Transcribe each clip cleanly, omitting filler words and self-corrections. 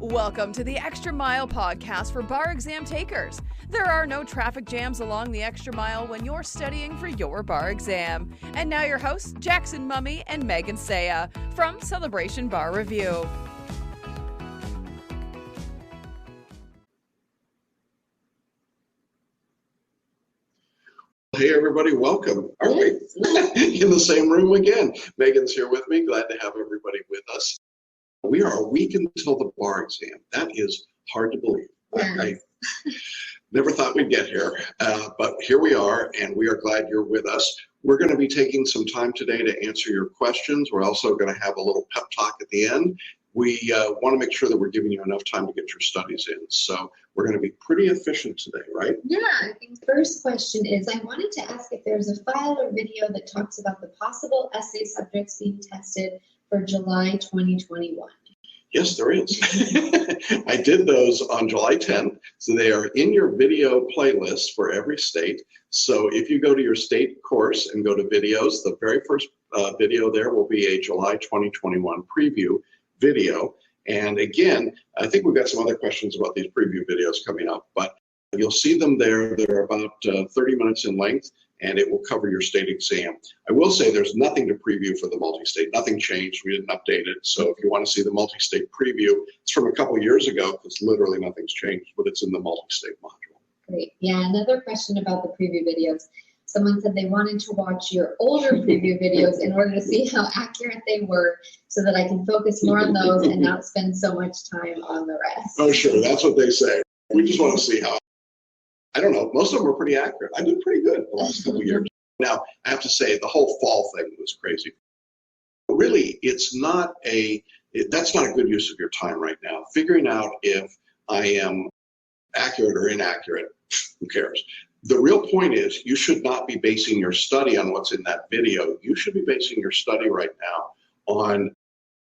Welcome to the Extra Mile podcast for bar exam takers. There are no traffic jams along the extra mile when you're studying for your bar exam. And now your hosts, Jackson Mummy and Megan Saya from Celebration Bar Review. Hey everybody, welcome. All right, in the same room again. Megan's here with me. Glad to have everybody with us. We are a week until the bar exam. That is hard to believe. I never thought we'd get here, but here we are, and we are glad you're with us. We're going to be taking some time today to answer your questions. We're also going to have a little pep talk at the end. We want to make sure that we're giving you enough time to get your studies in. So we're going to be pretty efficient today, right? Yeah, I think the first question is, I wanted to ask if there's a file or video that talks about the possible essay subjects being tested for July 2021. Yes, there is. I did those on July 10th. So they are in your video playlist for every state. So if you go to your state course and go to videos, the very first video there will be a July 2021 preview video. And again, I think we've got some other questions about these preview videos coming up, but you'll see them there. They're about 30 minutes in length, and it will cover your state exam. I will say there's nothing to preview for the multi-state. Nothing changed. We didn't update it. So if you want to see the multi-state preview, it's from a couple years ago because literally nothing's changed, but it's in the multi-state module. Great. Yeah, another question about the preview videos. Someone said they wanted to watch your older preview videos in order to see how accurate they were so that I can focus more on those and not spend so much time on the rest. Oh, sure. That's what they say. We just want to see how. I don't know. Most of them were pretty accurate. I did pretty good the last couple of years. Now, I have to say the whole fall thing was crazy. But really, that's not a good use of your time right now. Figuring out if I am accurate or inaccurate, who cares? The real point is you should not be basing your study on what's in that video. You should be basing your study right now on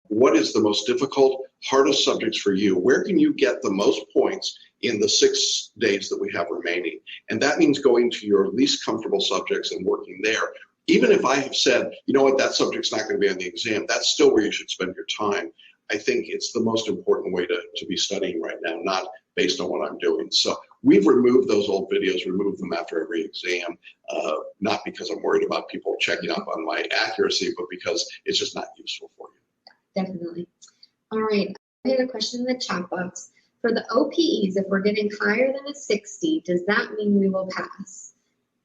what is the most difficult, hardest subjects for you. Where can you get the most points in the 6 days that we have remaining? And that means going to your least comfortable subjects and working there. Even if I have said, you know what, that subject's not going to be on the exam, that's still where you should spend your time. I think it's the most important way to be studying right now, not based on what I'm doing. So we've removed those old videos, removed them after every exam, not because I'm worried about people checking up on my accuracy, but because it's just not useful for you. Definitely. All right. I had a question in the chat box. For the OPEs, if we're getting higher than a 60, does that mean we will pass?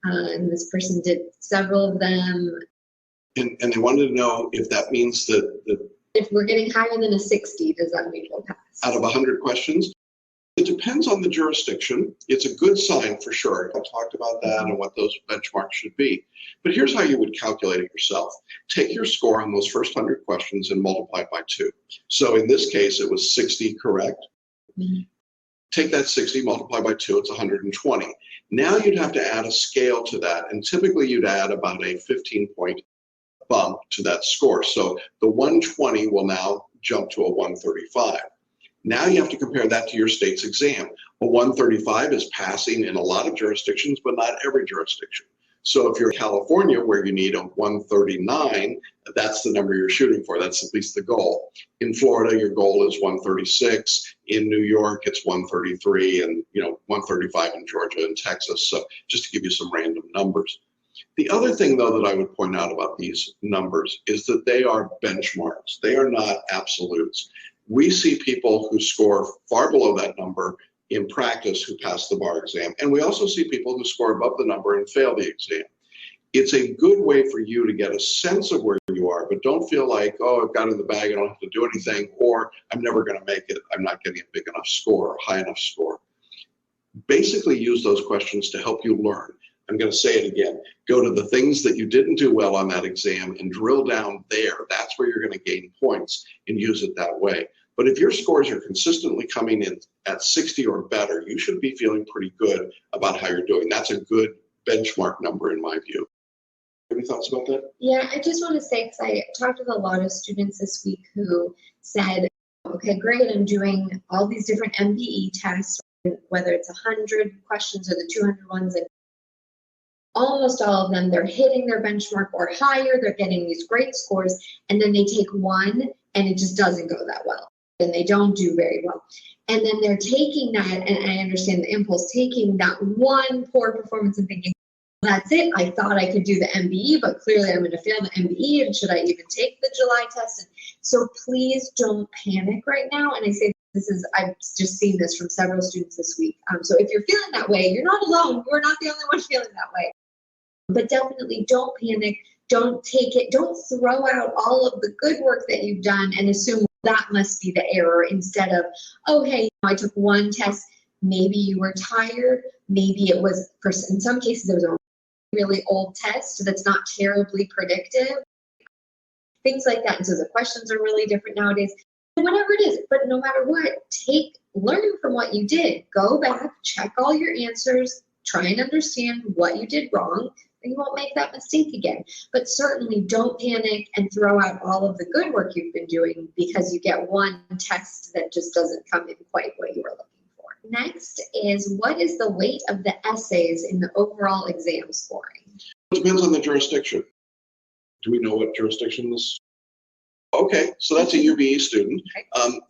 And this person did several of them. And they wanted to know if that means that if we're getting higher than a 60, does that mean we'll pass? Out of 100 questions, it depends on the jurisdiction. It's a good sign for sure. I talked about that and what those benchmarks should be. But here's how you would calculate it yourself. Take your score on those first 100 questions and multiply it by 2. So in this case, it was 60 correct. Mm-hmm. Take that 60, multiply by 2, it's 120. Now you'd have to add a scale to that, and typically you'd add about a 15-point bump to that score. So the 120 will now jump to a 135. Now you have to compare that to your state's exam. A 135 is passing in a lot of jurisdictions, but not every jurisdiction. So if you're in California, where you need a 139, that's the number you're shooting for. That's at least the goal. In Florida, your goal is 136. In New York, it's 133, and 135 in Georgia and Texas. So just to give you some random numbers. The other thing, though, that I would point out about these numbers is that they are benchmarks. They are not absolutes. We see people who score far below that number in practice who pass the bar exam. And we also see people who score above the number and fail the exam. It's a good way for you to get a sense of where you are, but don't feel like, oh, I've got it in the bag, I don't have to do anything, or I'm never going to make it, I'm not getting a big enough score or high enough score. Basically use those questions to help you learn. I'm going to say it again. Go to the things that you didn't do well on that exam and drill down there. That's where you're going to gain points and use it that way. But if your scores are consistently coming in at 60 or better, you should be feeling pretty good about how you're doing. That's a good benchmark number in my view. Any thoughts about that? Yeah, I just want to say, because I talked with a lot of students this week who said, okay, great, I'm doing all these different MBE tests, whether it's 100 questions or the 200 ones, and almost all of them, they're hitting their benchmark or higher, they're getting these great scores, and then they take one and it just doesn't go that well. and they don't do very well. And then they're taking that, and I understand the impulse, taking that one poor performance and thinking, that's it. I thought I could do the MBE, but clearly I'm going to fail the MBE. And should I even take the July test? And so please don't panic right now. And I say I've just seen this from several students this week. So if you're feeling that way, you're not alone. You're not the only one feeling that way. But definitely don't panic. Don't take it. Don't throw out all of the good work that you've done and assume that must be the error instead of, oh, hey, I took one test. Maybe you were tired. Maybe it was, in some cases, it was a really old test that's not terribly predictive. Things like that. And so the questions are really different nowadays. Whatever it is, but no matter what, learn from what you did. Go back, check all your answers, try and understand what you did wrong, and you won't make that mistake again. But certainly don't panic and throw out all of the good work you've been doing because you get one test that just doesn't come in quite what you were looking for. Next is, what is the weight of the essays in the overall exam scoring? It depends on the jurisdiction. Do we know what jurisdiction this? Okay, so that's a UBE student,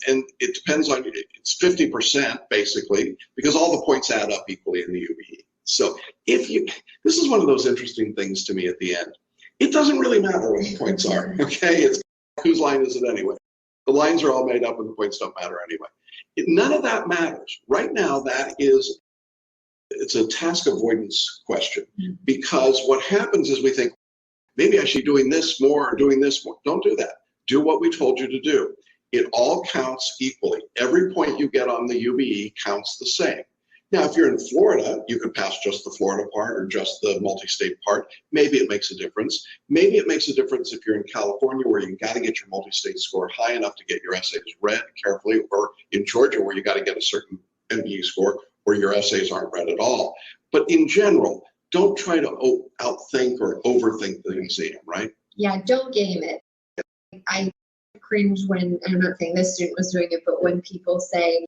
and it depends on, it's 50% basically, because all the points add up equally in the UBE. So this is one of those interesting things to me at the end. It doesn't really matter what the points are, okay? It's whose line is it anyway? The lines are all made up and the points don't matter anyway. None of that matters. Right now, it's a task avoidance question, because what happens is we think, maybe I should be doing this more or doing this more. Don't do that. Do what we told you to do. It all counts equally. Every point you get on the UBE counts the same. Now, if you're in Florida, you could pass just the Florida part or just the multi-state part. Maybe it makes a difference. Maybe it makes a difference if you're in California, where you got to get your multi-state score high enough to get your essays read carefully, or in Georgia, where you got to get a certain MBE score where your essays aren't read at all. But in general, don't try to outthink or overthink the exam, right? Yeah, don't game it. I cringe when, I'm not saying this student was doing it, but when people say,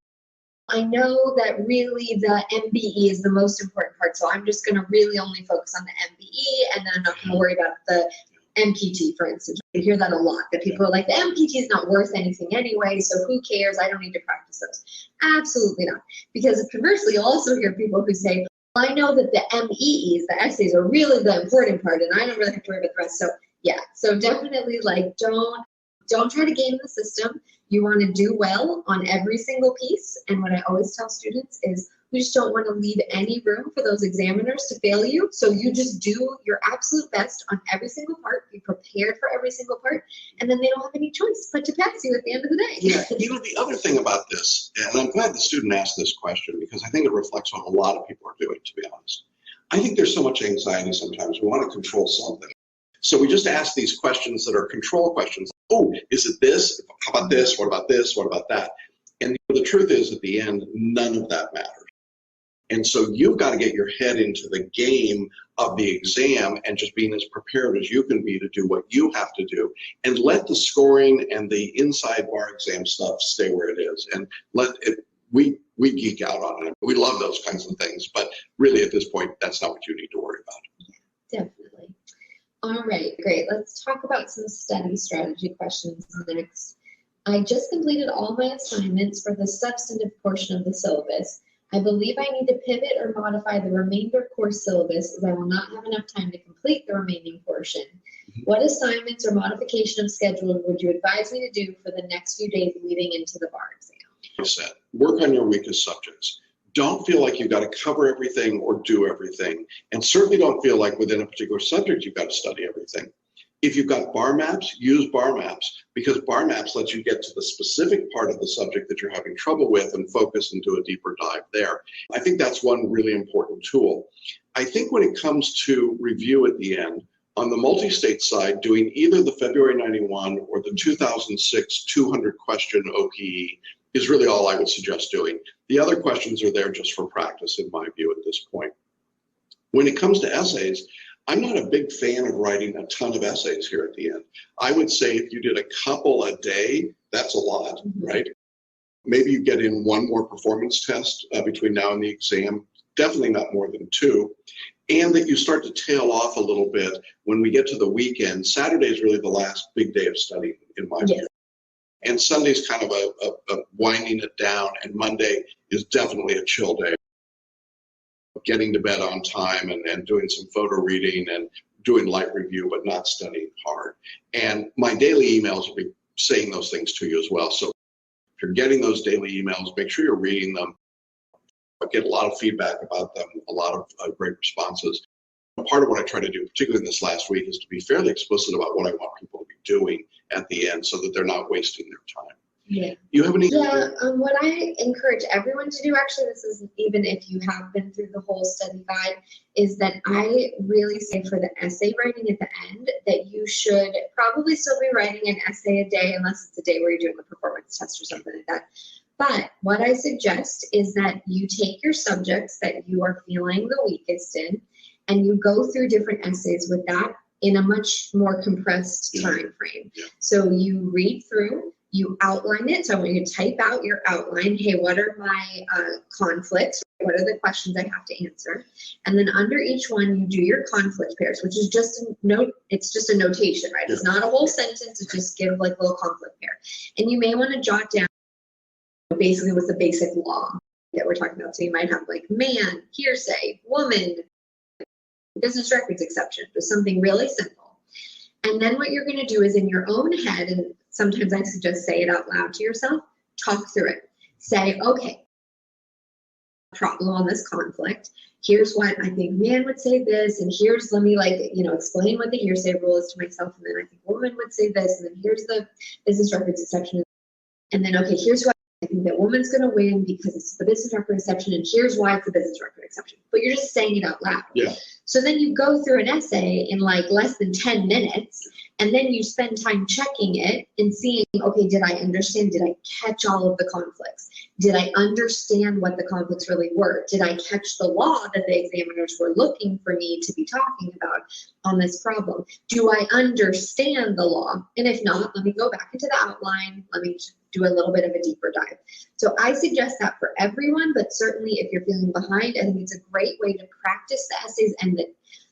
I know that really the MBE is the most important part, so I'm just going to really only focus on the MBE, and then I'm not going to worry about the MPT, for instance. I hear that a lot, that people are like, the MPT is not worth anything anyway, so who cares? I don't need to practice those. Absolutely not. Because conversely, you'll also hear people who say, I know that the MEEs, the essays, are really the important part, and I don't really have to worry about the rest. So yeah, so definitely, like, don't try to game the system. You want to do well on every single piece. And what I always tell students is, we just don't want to leave any room for those examiners to fail you. So you just do your absolute best on every single part. Be prepared for every single part, and then they don't have any choice but to pass you at the end of the day. Yeah, the other thing about this, and I'm glad the student asked this question, because I think it reflects what a lot of people are doing, to be honest. I think there's so much anxiety sometimes. We want to control something. So we just ask these questions that are control questions. Oh, is it this? How about this? What about this? What about that? And the truth is, at the end, none of that matters. And so you've got to get your head into the game of the exam and just being as prepared as you can be to do what you have to do, and let the scoring and the inside bar exam stuff stay where it is. And we geek out on it. We love those kinds of things, but really at this point, that's not what you need to worry about. Yeah, definitely. All right, great. Let's talk about some study strategy questions next. I just completed all my assignments for the substantive portion of the syllabus. I believe I need to pivot or modify the remainder course syllabus, as I will not have enough time to complete the remaining portion. What assignments or modification of schedule would you advise me to do for the next few days leading into the bar exam? I said, work on your weakest subjects. Don't feel like you've got to cover everything or do everything. And certainly don't feel like within a particular subject you've got to study everything. If you've got BarMaps, use BarMaps, because BarMaps lets you get to the specific part of the subject that you're having trouble with and focus and do a deeper dive there. I think that's one really important tool. I think when it comes to review at the end, on the multi-state side, doing either the February 91 or the 2006 200 question OPE is really all I would suggest doing. The other questions are there just for practice, in my view, at this point. When it comes to essays, I'm not a big fan of writing a ton of essays here at the end. I would say if you did a couple a day, that's a lot, right? Maybe you get in one more performance test between now and the exam, definitely not more than 2. And that you start to tail off a little bit when we get to the weekend. Saturday is really the last big day of study, in my view. And Sunday's kind of a winding it down, and Monday is definitely a chill day. Getting to bed on time and doing some photo reading and doing light review, but not studying hard. And my daily emails will be saying those things to you as well. So if you're getting those daily emails, make sure you're reading them. I get a lot of feedback about them, a lot of great responses. Part of what I try to do, particularly in this last week, is to be fairly explicit about what I want people to be doing at the end so that they're not wasting their time. Yeah. You have any? Yeah, what I encourage everyone to do, actually, this is even if you have been through the whole study guide, is that I really say for the essay writing at the end that you should probably still be writing an essay a day, unless it's a day where you're doing a performance test or something like that. But what I suggest is that you take your subjects that you are feeling the weakest in, and you go through different essays with that in a much more compressed time frame. Yeah. So you read through, you outline it. So I want you to type out your outline. Hey, what are my conflicts? What are the questions I have to answer? And then under each one, you do your conflict pairs, which is just a note. It's just a notation, right? Yeah. It's not a whole sentence. It's just give like a little conflict pair. And you may want to jot down basically what's the basic law that we're talking about. So you might have like man, hearsay, woman, business records exception, just something really simple. And then what you're going to do is in your own head, and sometimes I suggest say it out loud to yourself, talk through it. Say, okay, problem on this conflict. Here's what I think man would say this, and here's, let me explain what the hearsay rule is to myself, and then I think woman would say this, and then here's the business records exception. And then, okay, here's what I think that woman's going to win because it's the business record exception, and here's why it's a business record exception. But you're just saying it out loud. Yeah. So then you go through an essay in like less than 10 minutes, and then you spend time checking it and seeing, okay, did I understand? Did I catch all of the conflicts? Did I understand what the conflicts really were? Did I catch the law that the examiners were looking for me to be talking about on this problem? Do I understand the law? And if not, let me go back into the outline. Let me do a little bit of a deeper dive. So I suggest that for everyone, but certainly if you're feeling behind, I think it's a great way to practice the essays and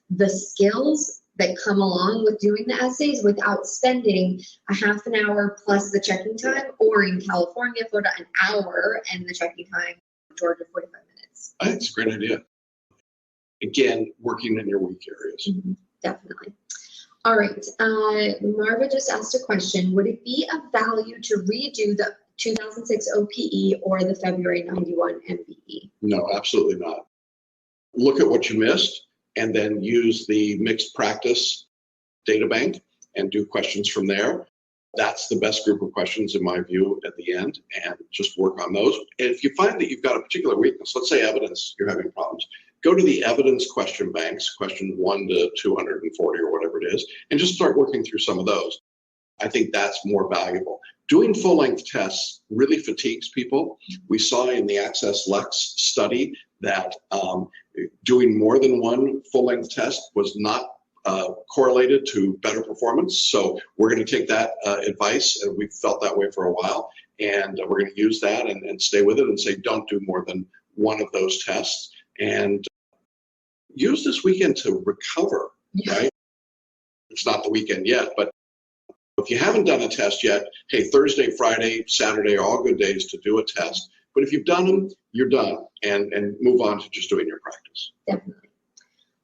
the skills that come along with doing the essays without spending a half an hour plus the checking time, or in California, Florida, an hour and the checking time, Georgia, 45 minutes. I think it's a great idea. Again, working in your weak areas. Mm-hmm, definitely. All right. Marva just asked a question. Would it be of value to redo the 2006 OPE or the February 91 MBE? No, absolutely not. Look at what you missed and then use the mixed practice data bank and do questions from there. That's the best group of questions in my view at the end, and just work on those. And if you find that you've got a particular weakness, let's say evidence, you're having problems, go to the evidence question banks, question 1 to 240 or whatever it is, and just start working through some of those. I think that's more valuable. Doing full-length tests really fatigues people. We saw in the Access Lex study that doing more than one full-length test was not correlated to better performance. So we're going to take that advice, and we've felt that way for a while, and we're going to use that and stay with it and say don't do more than one of those tests. And use this weekend to recover, right? It's not the weekend yet, but if you haven't done a test yet, hey, Thursday, Friday, Saturday are all good days to do a test. But if you've done them, you're done, and move on to just doing your practice. Definitely.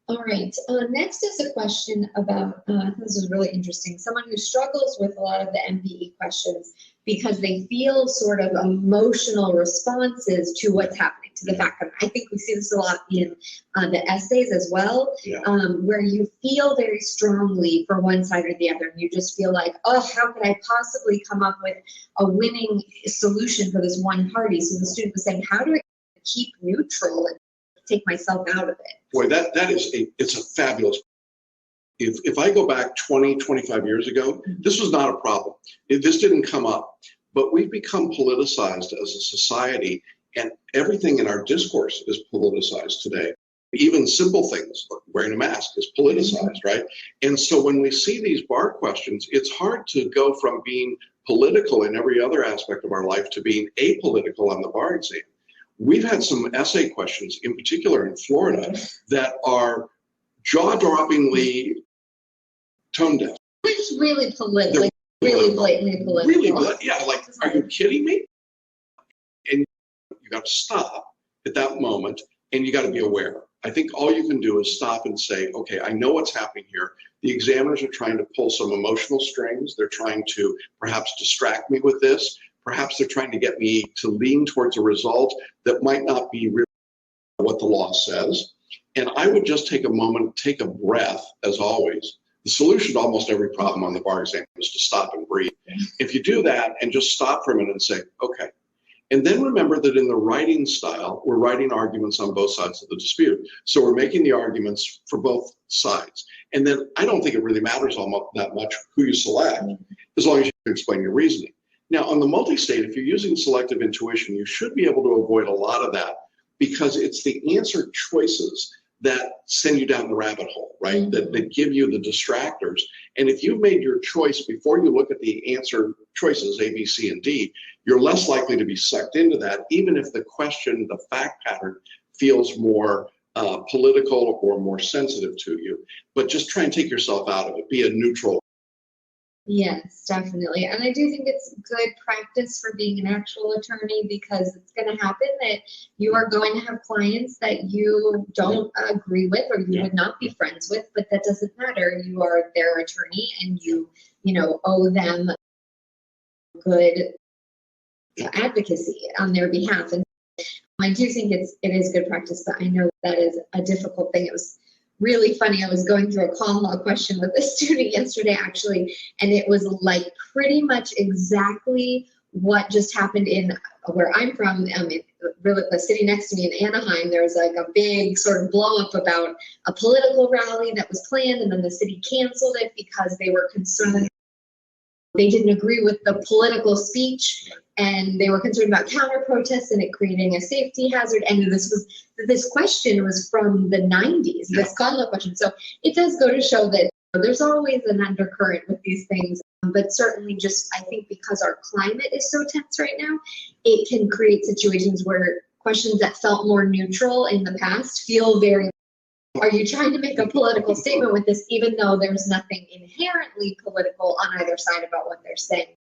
All right. Next is a question about, this is really interesting, someone who struggles with a lot of the MBE questions because they feel sort of emotional responses to what's happening, to the fact that I think we see this a lot in the essays as well, where you feel very strongly for one side or the other, and you just feel like, oh, how could I possibly come up with a winning solution for this one party? So the student was saying, how do I keep neutral and take myself out of it? Boy, it's a fabulous. If I go back 20, 25 years ago, this was not a problem. This didn't come up. But we've become politicized as a society, and everything in our discourse is politicized today. Even simple things like wearing a mask is politicized, right? And so when we see these bar questions, it's hard to go from being political in every other aspect of our life to being apolitical on the bar exam. We've had some essay questions, in particular in Florida, that are jaw-droppingly tone deaf. It's really political. really blatantly political. Really, yeah, like, are you kidding me? And you got to stop at that moment, and you got to be aware. I think all you can do is stop and say, okay, I know what's happening here. The examiners are trying to pull some emotional strings. They're trying to perhaps distract me with this. Perhaps they're trying to get me to lean towards a result that might not be really what the law says. And I would just take a moment, take a breath, as always. The solution to almost every problem on the bar exam is to stop and breathe. If you do that and just stop for a minute and say, okay. And then remember that in the writing style, we're writing arguments on both sides of the dispute. So we're making the arguments for both sides. And then I don't think it really matters that much who you select, as long as you can explain your reasoning. Now, on the multistate, if you're using selective intuition, you should be able to avoid a lot of that, because it's the answer choices that send you down the rabbit hole, right? That give you the distractors. And if you've made your choice before you look at the answer choices, A, B, C, and D, you're less likely to be sucked into that, even if the question, the fact pattern, feels more political or more sensitive to you. But just try and take yourself out of it. Be a neutral. Yes, definitely. And I do think it's good practice for being an actual attorney, because it's going to happen that you are going to have clients that you don't agree with, or you would not be friends with, but that doesn't matter. You are their attorney, and you owe them good advocacy on their behalf. And I do think it is good practice, but I know that is a difficult thing. It was really funny. I was going through a common law question with a student yesterday, actually, and it was like pretty much exactly what just happened in where I'm from. The city next to me in Anaheim, there was like a big sort of blow up about a political rally that was planned, and then the city canceled it because they were concerned. They didn't agree with the political speech, and they were concerned about counter protests and it creating a safety hazard. And this question was from the 90s, this common law question. So it does go to show that there's always an undercurrent with these things, but certainly just, I think, because our climate is so tense right now, it can create situations where questions that felt more neutral in the past feel very. Are you trying to make a political statement with this, even though there's nothing inherently political on either side about what they're saying?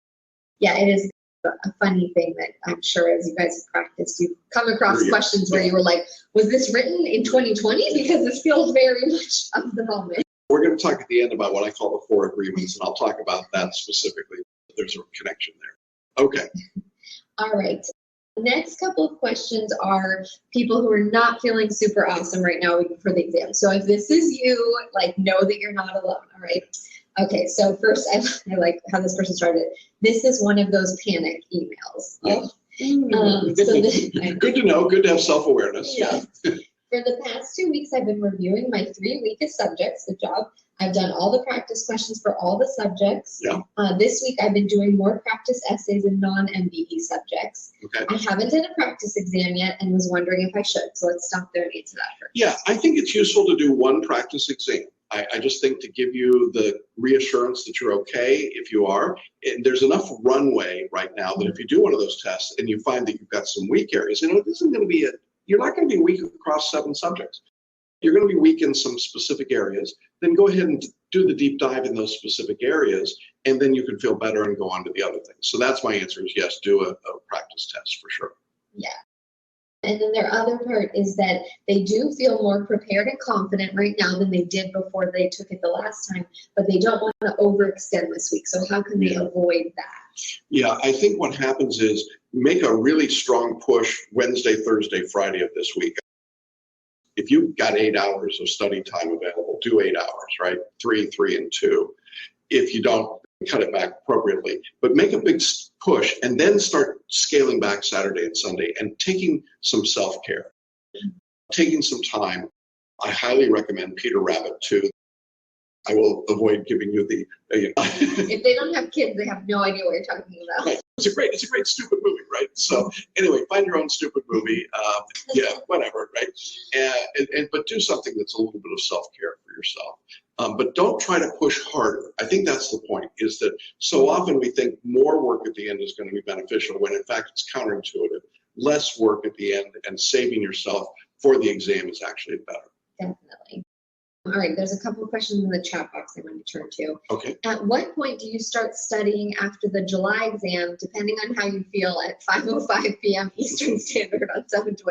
Yeah, it is a funny thing that I'm sure as you guys have practiced, you've come across questions where you were like, was this written in 2020? Because it feels very much of the moment. We're going to talk at the end about what I call the 4 agreements, and I'll talk about that specifically. There's a connection there. Okay. All right. Next couple of questions are people who are not feeling super awesome right now for the exam. So if this is you, know that you're not alone, all right? Okay, so first, I like how this person started. This is one of those panic emails. Yeah. Good to know, good to have self-awareness. Yeah. For the past 2 weeks, I've been reviewing my 3 weakest subjects. Good job. I've done all the practice questions for all the subjects. Yeah. This week, I've been doing more practice essays in non-MBE subjects. Okay. I haven't done a practice exam yet and was wondering if I should. So let's stop there and answer that first. Yeah, I think it's useful to do one practice exam. I just think to give you the reassurance that you're okay if you are. And there's enough runway right now that if you do one of those tests and you find that you've got some weak areas, this isn't going to be you're not going to be weak across 7 subjects. You're going to be weak in some specific areas. Then go ahead and do the deep dive in those specific areas, and then you can feel better and go on to the other things. So that's my answer is yes, do a practice test for sure. Yeah. And then their other part is that they do feel more prepared and confident right now than they did before they took it the last time, but they don't want to overextend this week. So how can they avoid that? Yeah, I think what happens is make a really strong push Wednesday, Thursday, Friday of this week. If you've got 8 hours of study time available, do 8 hours, right? 3, 3, and 2. If you don't, cut it back appropriately. But make a big push and then start scaling back Saturday and Sunday and taking some self-care, taking some time. I highly recommend Peter Rabbit too. I will avoid giving you the. If they don't have kids, they have no idea what you're talking about. Right. It's a great stupid movie, right? So anyway, find your own stupid movie. Whatever, right? But do something that's a little bit of self-care for yourself. But don't try to push harder. I think that's the point, is that so often we think more work at the end is going to be beneficial when in fact it's counterintuitive. Less work at the end and saving yourself for the exam is actually better. Definitely. All right, there's a couple of questions in the chat box I want to turn to. Okay. At what point do you start studying after the July exam, depending on how you feel at 5:05 p.m. Eastern Standard on 7/28?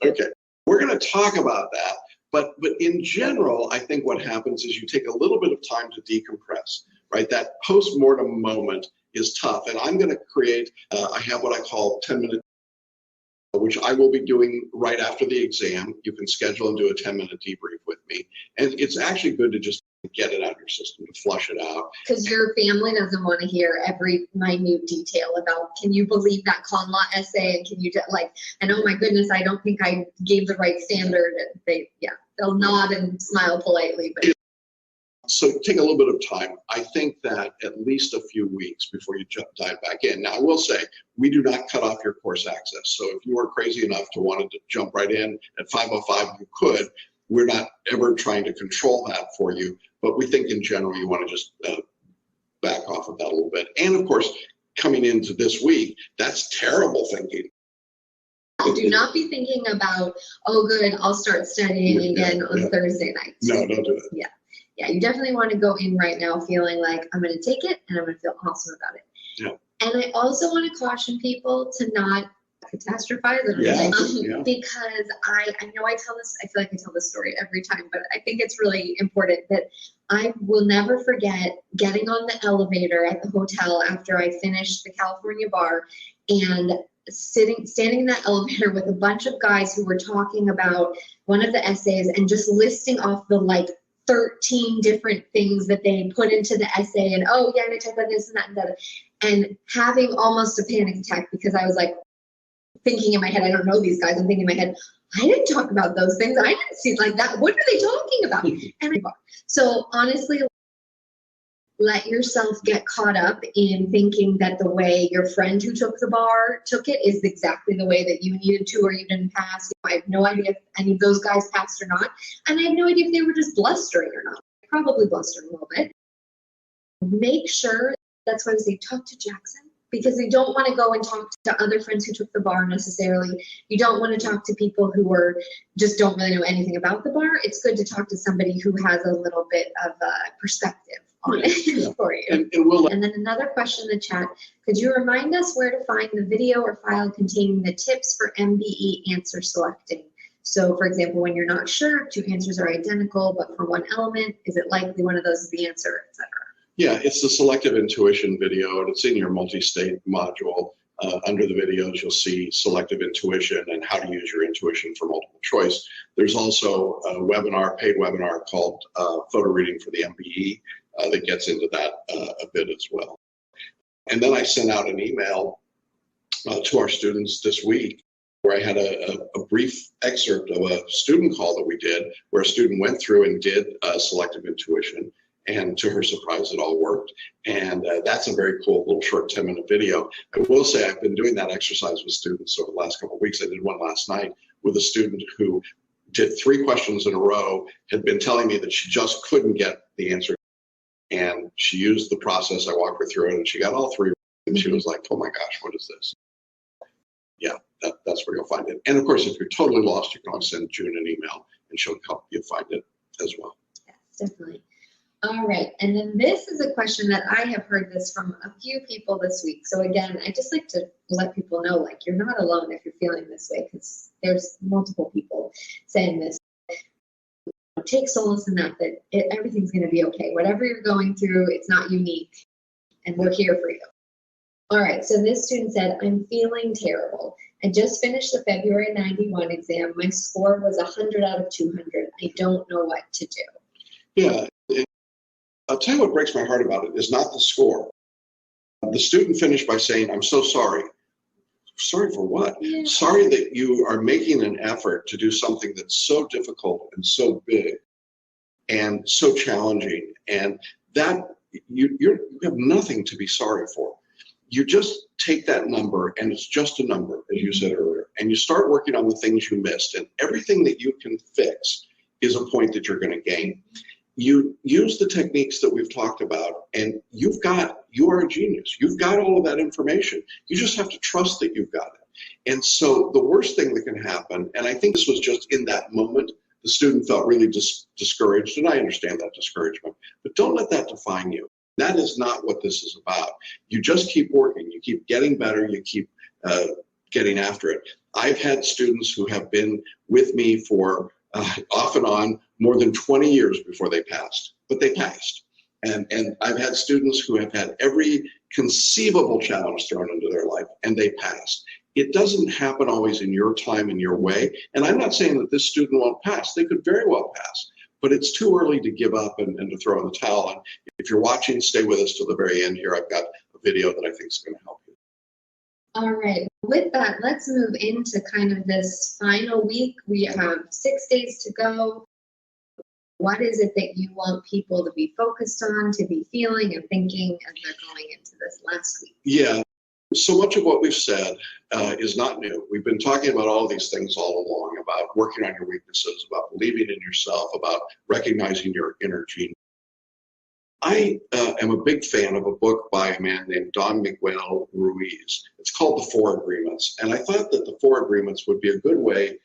Okay. We're going to talk about that. But in general, I think what happens is you take a little bit of time to decompress, right? That post-mortem moment is tough. And I'm going to create, I have what I call 10-minute, which I will be doing right after the exam. You can schedule and do a 10-minute debrief with me. And it's actually good to just get it out of your system, to flush it out. Because your family doesn't want to hear every minute detail about, can you believe that con law essay? And can you, like, and oh my goodness, I don't think I gave the right standard. And they'll nod and smile politely. But so take a little bit of time. I think that at least a few weeks before you dive back in. Now, I will say, we do not cut off your course access. So if you are crazy enough to want to jump right in at 5:05, you could. We're not ever trying to control that for you. But we think in general, you want to just back off of that a little bit. And of course, coming into this week, that's terrible thinking. Do not be thinking about, oh good, I'll start studying again on Thursday night. No, don't do that. Yeah, you definitely want to go in right now feeling like I'm going to take it and I'm going to feel awesome about it. Yeah. And I also want to caution people to not catastrophize because I know I feel like I tell this story every time, but I think it's really important that I will never forget getting on the elevator at the hotel after I finished the California bar and standing in that elevator with a bunch of guys who were talking about one of the essays and just listing off the 13 different things that they put into the essay and I'm gonna talk about this and that and that, and having almost a panic attack because I was like thinking in my head, I don't know these guys, I'm thinking in my head, I didn't talk about those things, I didn't see like that, what are they talking about? So honestly, let yourself get caught up in thinking that the way your friend who took the bar took it is exactly the way that you needed to or you didn't pass. I have no idea if any of those guys passed or not. And I have no idea if they were just blustering or not. Probably blustering a little bit. Make sure, that's why I say talk to Jackson, because you don't want to go and talk to other friends who took the bar necessarily. You don't want to talk to people who just don't really know anything about the bar. It's good to talk to somebody who has a little bit of a perspective on it for you. And then another question in the chat, could you remind us where to find the video or file containing the tips for MBE answer selecting? So for example, when you're not sure if two answers are identical, but for one element, is it likely one of those is the answer, etc.? Yeah, it's the Selective Intuition video, and it's in your Multistate module. Under the videos, you'll see Selective Intuition and how to use your intuition for multiple choice. There's also a paid webinar called PhotoReading for the MBE that gets into that a bit as well. And then I sent out an email to our students this week where I had a brief excerpt of a student call that we did where a student went through and did Selective Intuition. And to her surprise, it all worked. And that's a very cool little short 10-minute video. I will say I've been doing that exercise with students over the last couple of weeks. I did one last night with a student who did 3 questions in a row, had been telling me that she just couldn't get the answer. And she used the process. I walked her through it and she got all 3. And she was like, oh my gosh, what is this? Yeah, that's where you'll find it. And of course, if you're totally lost, you can always send June an email and she'll help you find it as well. Yes, definitely. All right, and then this is a question that I have heard this from a few people this week. So again, I just like to let people know, like, you're not alone if you're feeling this way, because there's multiple people saying this. Take solace in that everything's going to be okay. Whatever you're going through, it's not unique, and we're here for you. All right, so this student said, I'm feeling terrible. I just finished the February 91 exam. My score was 100 out of 200. I don't know what to do. Yeah. I'll tell you what breaks my heart about it is not the score. The student finished by saying, I'm so sorry. Sorry for what? Yeah. Sorry that you are making an effort to do something that's so difficult and so big and so challenging, and that you have nothing to be sorry for. You just take that number, and it's just a number, as you said earlier, and you start working on the things you missed, and everything that you can fix is a point that you're going to gain. You use the techniques that we've talked about, and you are a genius. You've got all of that information. You just have to trust that you've got it. And so the worst thing that can happen, and I think this was just in that moment the student felt really discouraged, and I understand that discouragement, but don't let that define you. That is not what this is about. You just keep working, you keep getting better, you keep getting after it. I've had students who have been with me for off and on more than 20 years before they passed, but they passed. And I've had students who have had every conceivable challenge thrown into their life, and they passed. It doesn't happen always in your time and your way. And I'm not saying that this student won't pass. They could very well pass. But it's too early to give up and to throw in the towel. And if you're watching, stay with us till the very end here. I've got a video that I think is going to help you. All right. With that, let's move into kind of this final week. We have 6 days to go. What is it that you want people to be focused on, to be feeling and thinking as they're going into this last week? Yeah, so much of what we've said is not new. We've been talking about all these things all along, about working on your weaknesses, about believing in yourself, about recognizing your inner genius. I am a big fan of a book by a man named Don Miguel Ruiz. It's called The Four Agreements. And I thought that the Four Agreements would be a good way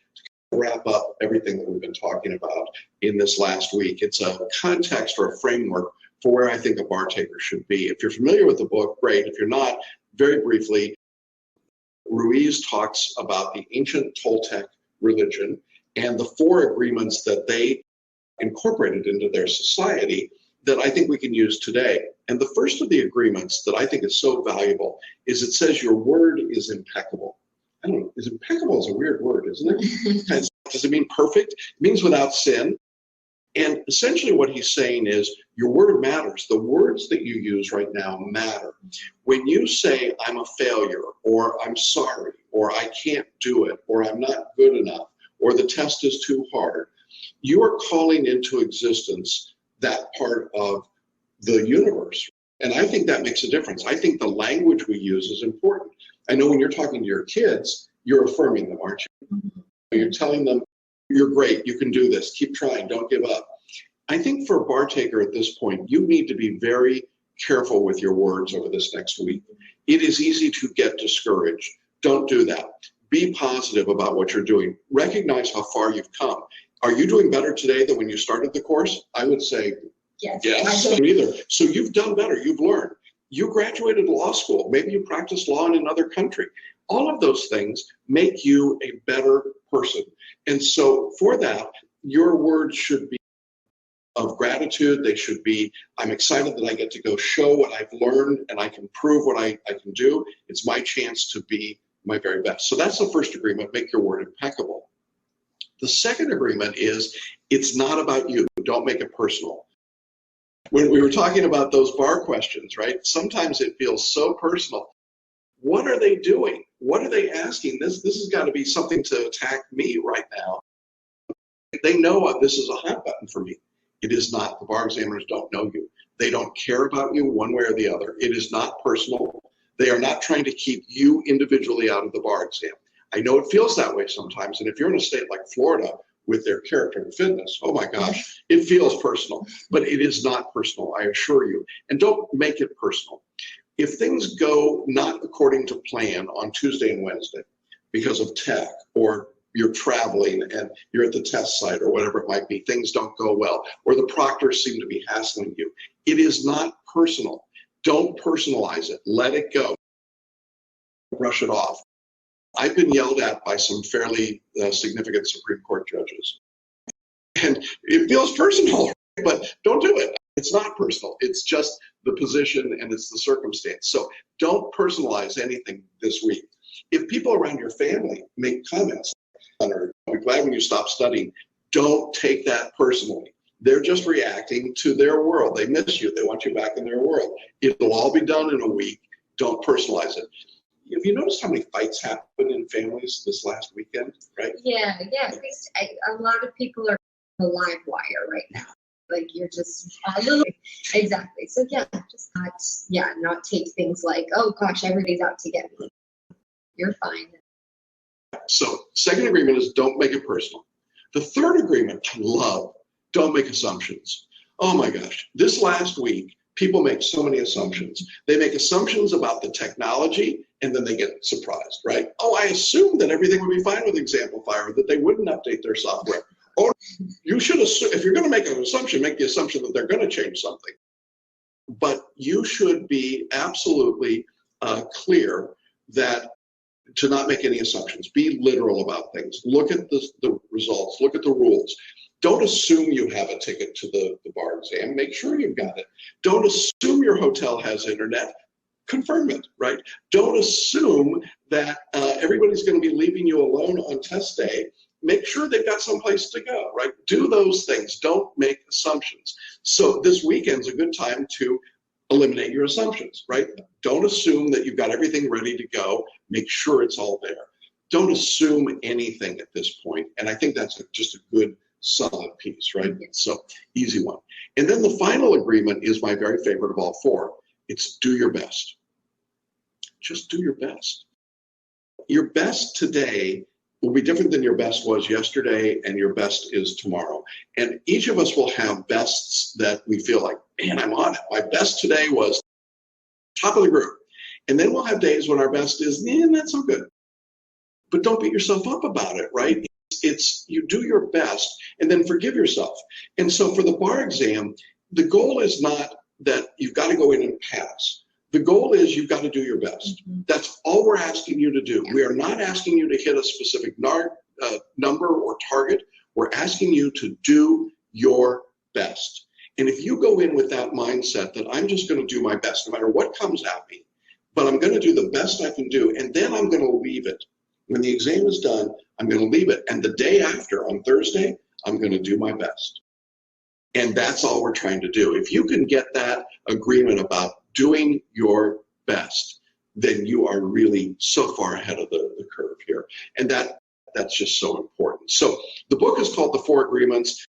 wrap up everything that we've been talking about in this last week. It's a context or a framework for where I think a bar taker should be. If you're familiar with the book, great. If you're not, very briefly, Ruiz talks about the ancient Toltec religion and the four agreements that they incorporated into their society that I think we can use today. And the first of the agreements that I think is so valuable is it says your word is impeccable. I don't know, is impeccable is a weird word, isn't it? Does it mean perfect? It means without sin. And essentially what he's saying is your word matters. The words that you use right now matter. When you say I'm a failure, or I'm sorry, or I can't do it, or I'm not good enough, or the test is too hard, you are calling into existence that part of the universe. And I think that makes a difference. I think the language we use is important. I know when you're talking to your kids, you're affirming them, aren't you? Mm-hmm. You're telling them, you're great, you can do this, keep trying, don't give up. I think for a bar taker at this point, you need to be very careful with your words over this next week. It is easy to get discouraged. Don't do that. Be positive about what you're doing. Recognize how far you've come. Are you doing better today than when you started the course? I would say yes. Either. So you've done better. You've learned. You graduated law school. Maybe you practiced law in another country. All of those things make you a better person. And so for that, your words should be of gratitude. They should be, I'm excited that I get to go show what I've learned and I can prove what I can do. It's my chance to be my very best. So that's the first agreement, make your word impeccable. The second agreement is it's not about you. Don't make it personal. When we were talking about those bar questions, right? Sometimes it feels so personal. What are they doing? What are they asking? This has got to be something to attack me right now. They know this is a hot button for me. It is not. The bar examiners don't know you. They don't care about you one way or the other. It is not personal. They are not trying to keep you individually out of the bar exam. I know it feels that way sometimes. And if you're in a state like Florida with their character and fitness, oh my gosh, it feels personal. But it is not personal, I assure you. And don't make it personal. If things go not according to plan on Tuesday and Wednesday because of tech, or you're traveling and you're at the test site or whatever it might be, things don't go well, or the proctors seem to be hassling you, it is not personal. Don't personalize it. Let it go. Brush it off. I've been yelled at by some fairly significant Supreme Court judges. And it feels personal, but don't do it. It's not personal. It's just the position and it's the circumstance. So don't personalize anything this week. If people around your family make comments, or I'll be glad when you stop studying, don't take that personally. They're just reacting to their world. They miss you. They want you back in their world. It'll all be done in a week. Don't personalize it. Have you noticed how many fights happened in families this last weekend, right? Yeah. A lot of people are on the live wire right now. Like you're just a little, exactly. So just not take things like, oh gosh, everybody's out to get me. You're fine. So second agreement is don't make it personal. The third agreement I love, don't make assumptions. Oh my gosh, this last week, people make so many assumptions. They make assumptions about the technology and then they get surprised, right? Oh, I assumed that everything would be fine with Exemplifier, that they wouldn't update their software. Or you should assume, if you're going to make an assumption, make the assumption that they're going to change something. But you should be absolutely clear that to not make any assumptions. Be literal about things. Look at the results. Look at the rules. Don't assume you have a ticket to the bar exam. Make sure you've got it. Don't assume your hotel has internet. Confirm it, right? Don't assume that everybody's going to be leaving you alone on test day. Make sure they've got someplace to go, right? Do those things. Don't make assumptions. So this weekend's a good time to eliminate your assumptions, right? Don't assume that you've got everything ready to go. Make sure it's all there. Don't assume anything at this point. And I think that's just a good, solid piece, right? So easy one. And then the final agreement is my very favorite of all four. It's do your best. Just do your best. Your best today will be different than your best was yesterday, and your best is tomorrow. And each of us will have bests that we feel like, man, I'm on it. My best today was top of the group. And then we'll have days when our best is, not so good. But don't beat yourself up about it, right? It's you do your best and then forgive yourself. And so for the bar exam, the goal is not that you've got to go in and pass. The goal is you've got to do your best. Mm-hmm. That's all we're asking you to do. We are not asking you to hit a specific number or target. We're asking you to do your best. And if you go in with that mindset that I'm just going to do my best, no matter what comes at me, but I'm going to do the best I can do, and then I'm going to leave it. When the exam is done, I'm going to leave it. And the day after, on Thursday, I'm going to do my best. And that's all we're trying to do. If you can get that agreement about doing your best, then you are really so far ahead of the curve here. And that's just so important. So the book is called The Four Agreements.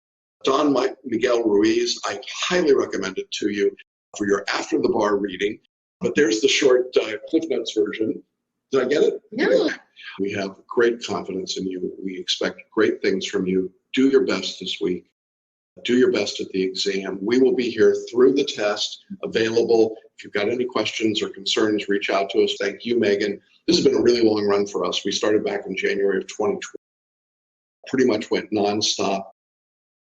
Don Miguel Ruiz, I highly recommend it to you for your after the bar reading. But there's the short Cliff Notes version. Did I get it? No. We have great confidence in you. We expect great things from you. Do your best this week. Do your best at the exam. We will be here through the test, available. If you've got any questions or concerns, reach out to us. Thank you, Megan. This has been a really long run for us. We started back in January of 2020. Pretty much went nonstop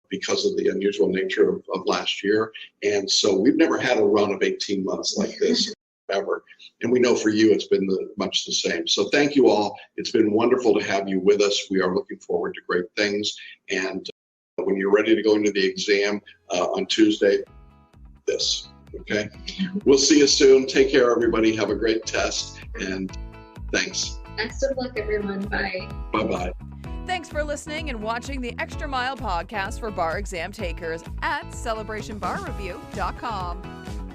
because of the unusual nature of last year. And so we've never had a run of 18 months like this ever. And we know for you it's been much the same. So thank you all. It's been wonderful to have you with us. We are looking forward to great things. And when you're ready to go into the exam on Tuesday, okay? We'll see you soon. Take care, everybody. Have a great test, and thanks. Best of luck, everyone. Bye. Bye-bye. Thanks for listening and watching the Extra Mile podcast for bar exam takers at celebrationbarreview.com.